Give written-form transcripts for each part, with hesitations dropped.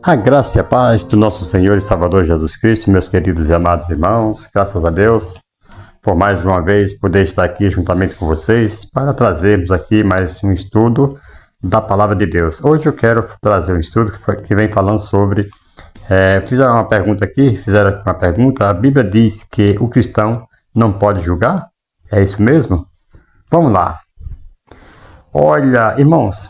A graça e a paz do nosso Senhor e Salvador Jesus Cristo, meus queridos e amados irmãos, graças a Deus por mais uma vez poder estar aqui juntamente com vocês para trazermos aqui mais um estudo da Palavra de Deus. Hoje eu quero trazer um estudo que vem falando sobre, fizeram uma pergunta aqui, a Bíblia diz que o cristão não pode julgar? É isso mesmo? Vamos lá. Olha, irmãos,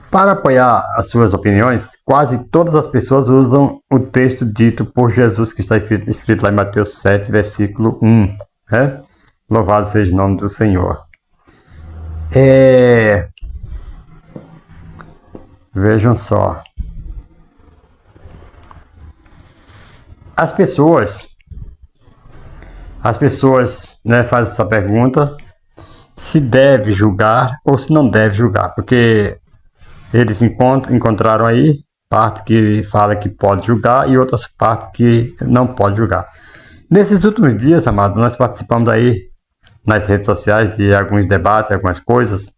para apoiar as suas opiniões, quase todas as pessoas usam o texto dito por Jesus, que está escrito lá em Mateus 7, versículo 1. Né? Louvado seja o nome do Senhor. Vejam só. As pessoas fazem essa pergunta se deve julgar ou se não deve julgar, porque eles encontraram aí parte que fala que pode julgar e outras partes que não pode julgar. Nesses últimos dias, amados, nós participamos aí nas redes sociais de alguns debates, algumas coisas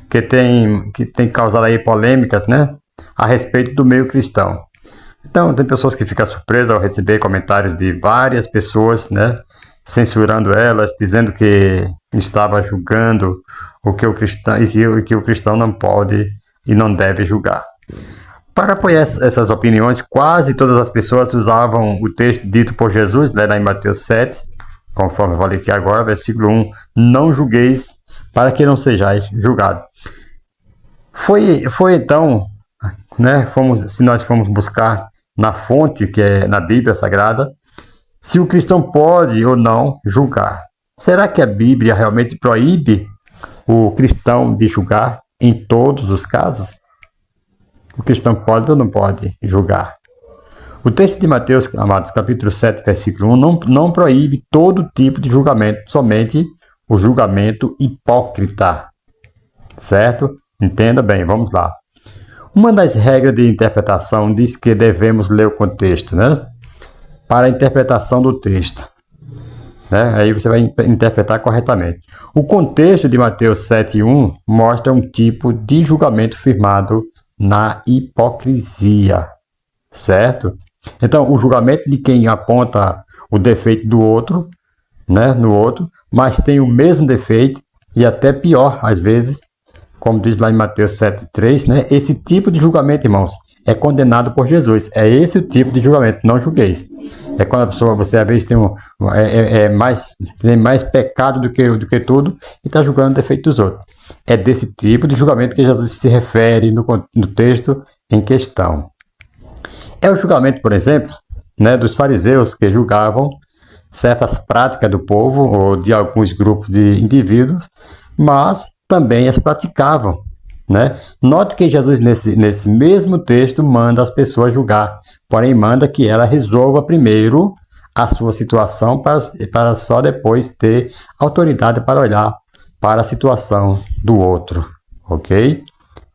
que tem causado aí polêmicas, né, a respeito do meio cristão. Então, tem pessoas que ficam surpresas ao receber comentários de várias pessoas, né, censurando elas, dizendo que estava julgando o que o cristão não pode e não deve julgar. Para apoiar essas opiniões, quase todas as pessoas usavam o texto dito por Jesus, lá em Mateus 7, conforme eu falei aqui agora, versículo 1, não julgueis para que não sejais julgados. Foi então, né, se nós formos buscar na fonte, que é na Bíblia Sagrada, se o cristão pode ou não julgar. Será que a Bíblia realmente proíbe o cristão de julgar em todos os casos? O cristão pode ou não pode julgar? O texto de Mateus, amados, capítulo 7, versículo 1, não proíbe todo tipo de julgamento, somente o julgamento hipócrita. Certo? Entenda bem, vamos lá. Uma das regras de interpretação diz que devemos ler o contexto, né? Para a interpretação do texto. Né? Aí você vai interpretar corretamente. O contexto de Mateus 7:1 mostra um tipo de julgamento firmado na hipocrisia, certo? Então, o julgamento de quem aponta o defeito do outro, né, no outro, mas tem o mesmo defeito e até pior, às vezes, como diz lá em Mateus 7:3, né? Esse tipo de julgamento, irmãos, é condenado por Jesus. É esse o tipo de julgamento, não julgueis. É quando a pessoa, você às vezes tem mais pecado do que tudo e está julgando o defeito dos outros. É desse tipo de julgamento que Jesus se refere no texto em questão. É o julgamento, por exemplo, né, dos fariseus que julgavam certas práticas do povo ou de alguns grupos de indivíduos, mas também as praticavam. Né? Note que Jesus, nesse mesmo texto, manda as pessoas julgar, porém manda que ela resolva primeiro a sua situação para só depois ter autoridade para olhar para a situação do outro. Ok?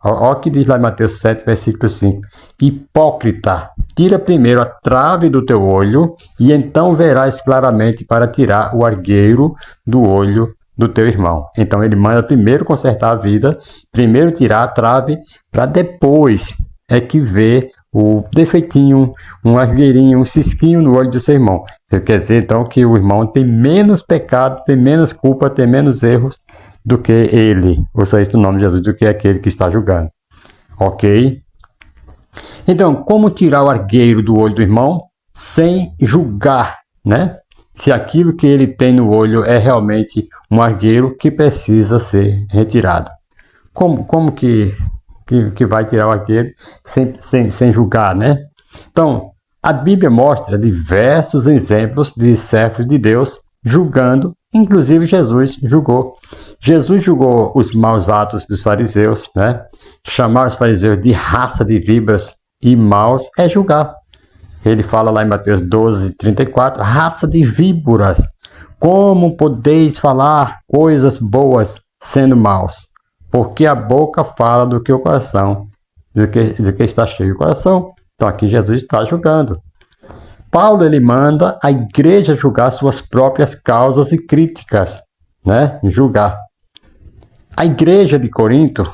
Olha o que diz lá em Mateus 7, versículo 5. Hipócrita, tira primeiro a trave do teu olho e então verás claramente para tirar o argueiro do olho do teu irmão. Então ele manda primeiro consertar a vida, primeiro tirar a trave, para depois é que vê o defeitinho, um argueirinho, um cisquinho no olho do seu irmão. Isso quer dizer então que o irmão tem menos pecado, tem menos culpa, tem menos erros do que ele, ou seja, no nome de Jesus, do que aquele que está julgando. Ok? Então, como tirar o argueiro do olho do irmão sem julgar, né? Se aquilo que ele tem no olho é realmente um argueiro que precisa ser retirado. Como que vai tirar o argueiro sem julgar, né? Então, a Bíblia mostra diversos exemplos de servos de Deus julgando, inclusive Jesus julgou. Jesus julgou os maus atos dos fariseus, né? Chamar os fariseus de raça de víboras e maus é julgar. Ele fala lá em Mateus 12:34, raça de víboras, como podeis falar coisas boas sendo maus? Porque a boca fala do que o coração, do que está cheio o coração. Então aqui Jesus está julgando. Paulo, ele manda a igreja julgar suas próprias causas e críticas, né? Julgar. A igreja de Corinto,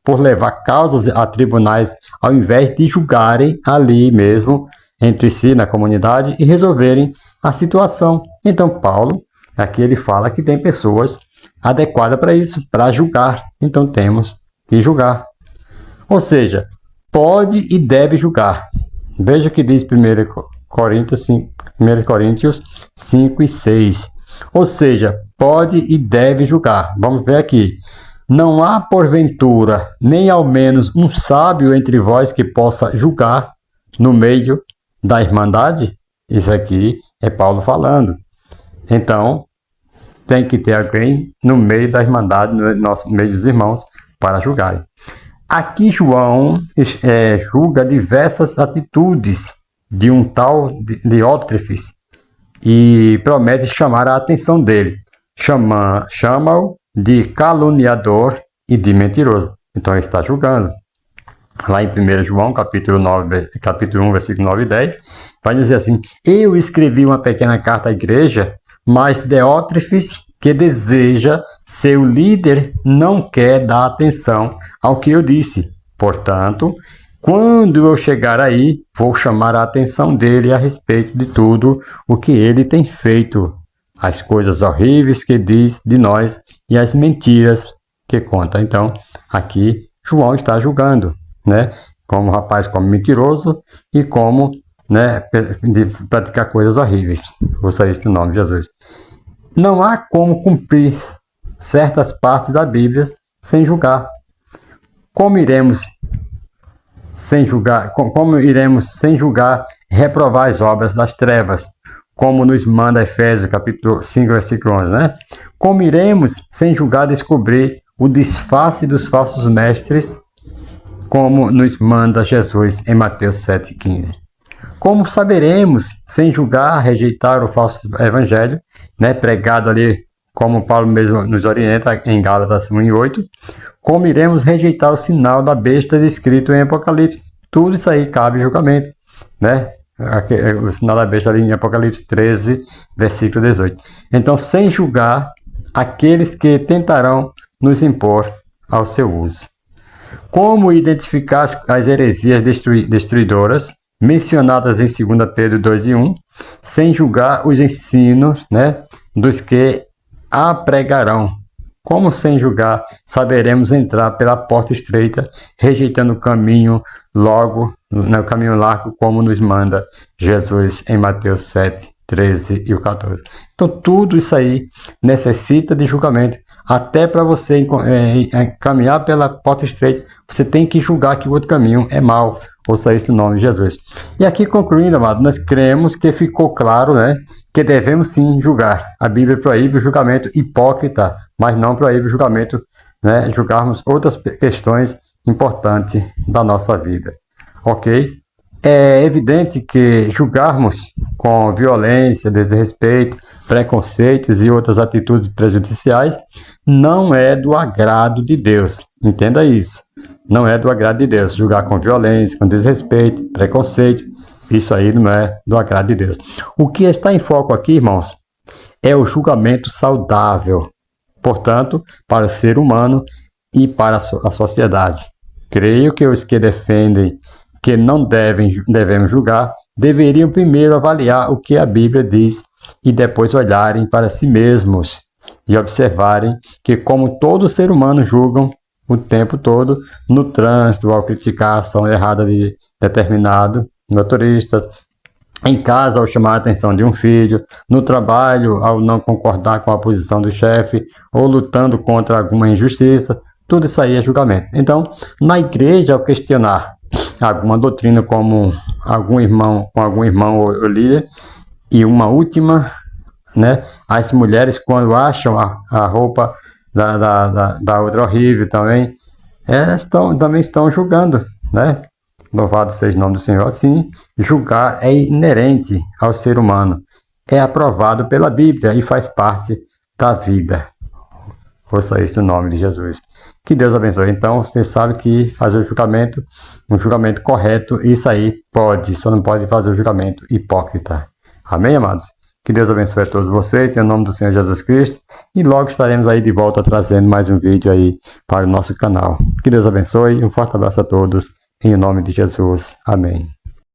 por levar causas a tribunais ao invés de julgarem ali mesmo entre si na comunidade e resolverem a situação. Então Paulo, aqui ele fala que tem pessoas adequadas para isso, para julgar. Então temos que julgar. Ou seja, pode e deve julgar. Veja o que diz 1 Coríntios 5 e 6. Ou seja, pode e deve julgar. Vamos ver aqui. Não há porventura, nem ao menos um sábio entre vós que possa julgar no meio da irmandade? Isso aqui é Paulo falando. Então, tem que ter alguém no meio da irmandade, no meio dos irmãos, para julgarem. Aqui João julga diversas atitudes de um tal Diótrefes e promete chamar a atenção dele. Chama-o de caluniador e de mentiroso. Então ele está julgando. Lá em 1 João, capítulo 1, versículo 9 e 10, vai dizer assim: eu escrevi uma pequena carta à igreja, mas Diótrefes, que deseja ser o líder, não quer dar atenção ao que eu disse. Portanto, quando eu chegar aí, vou chamar a atenção dele a respeito de tudo o que ele tem feito, as coisas horríveis que diz de nós e as mentiras que conta. Então, aqui João está julgando, né? Como rapaz, como mentiroso e como, né, de praticar coisas horríveis. Ouça isso no nome de Jesus. Não há como cumprir certas partes da Bíblia sem julgar. Como iremos sem julgar reprovar as obras das trevas, como nos manda Efésios capítulo 5, versículo 11, né? Como iremos sem julgar descobrir o disfarce dos falsos mestres, como nos manda Jesus em Mateus 7,15. Como saberemos, sem julgar, rejeitar o falso evangelho, né, pregado ali, como Paulo mesmo nos orienta em Gálatas 1:8, como iremos rejeitar o sinal da besta descrito em Apocalipse? Tudo isso aí cabe julgamento, né? O sinal da besta ali em Apocalipse 13, versículo 18. Então, sem julgar aqueles que tentarão nos impor ao seu uso. Como identificar as heresias destruidoras mencionadas em 2 Pedro 2:1, sem julgar os ensinos, né, dos que a pregarão? Como sem julgar saberemos entrar pela porta estreita, rejeitando o caminho largo, como nos manda Jesus em Mateus 7, 13 e o 14. Então tudo isso aí necessita de julgamento. Até para você caminhar pela porta estreita, você tem que julgar que o outro caminho é mau. Ouça isso no nome de Jesus. E aqui concluindo, amado, nós cremos que ficou claro, né, que devemos sim julgar. A Bíblia proíbe o julgamento hipócrita, mas não proíbe o julgamento, né, julgarmos outras questões importantes da nossa vida. Ok? É evidente que julgarmos com violência, desrespeito, preconceitos e outras atitudes prejudiciais não é do agrado de Deus. Entenda isso. Não é do agrado de Deus. Julgar com violência, com desrespeito, preconceito, isso aí não é do agrado de Deus. O que está em foco aqui, irmãos, é o julgamento saudável. Portanto, para o ser humano e para a sociedade. Creio que os que defendem que não devemos julgar, deveriam primeiro avaliar o que a Bíblia diz e depois olharem para si mesmos e observarem que, como todo ser humano, julgam o tempo todo no trânsito, ao criticar a ação errada de determinado motorista, em casa, ao chamar a atenção de um filho, no trabalho, ao não concordar com a posição do chefe, ou lutando contra alguma injustiça. Tudo isso aí é julgamento. Então, na igreja, ao questionar alguma doutrina como algum irmão ou líder, e uma última, né, as mulheres quando acham a roupa da outra horrível também, elas também estão julgando, né? Louvado seja o nome do Senhor. Assim, julgar é inerente ao ser humano, é aprovado pela Bíblia e faz parte da vida. Ouça isso no nome de Jesus. Que Deus abençoe. Então, você sabe que fazer um julgamento correto, isso aí pode, só não pode fazer o julgamento hipócrita. Amém, amados? Que Deus abençoe a todos vocês, em nome do Senhor Jesus Cristo. E logo estaremos aí de volta trazendo mais um vídeo aí para o nosso canal. Que Deus abençoe, um forte abraço a todos, em nome de Jesus. Amém.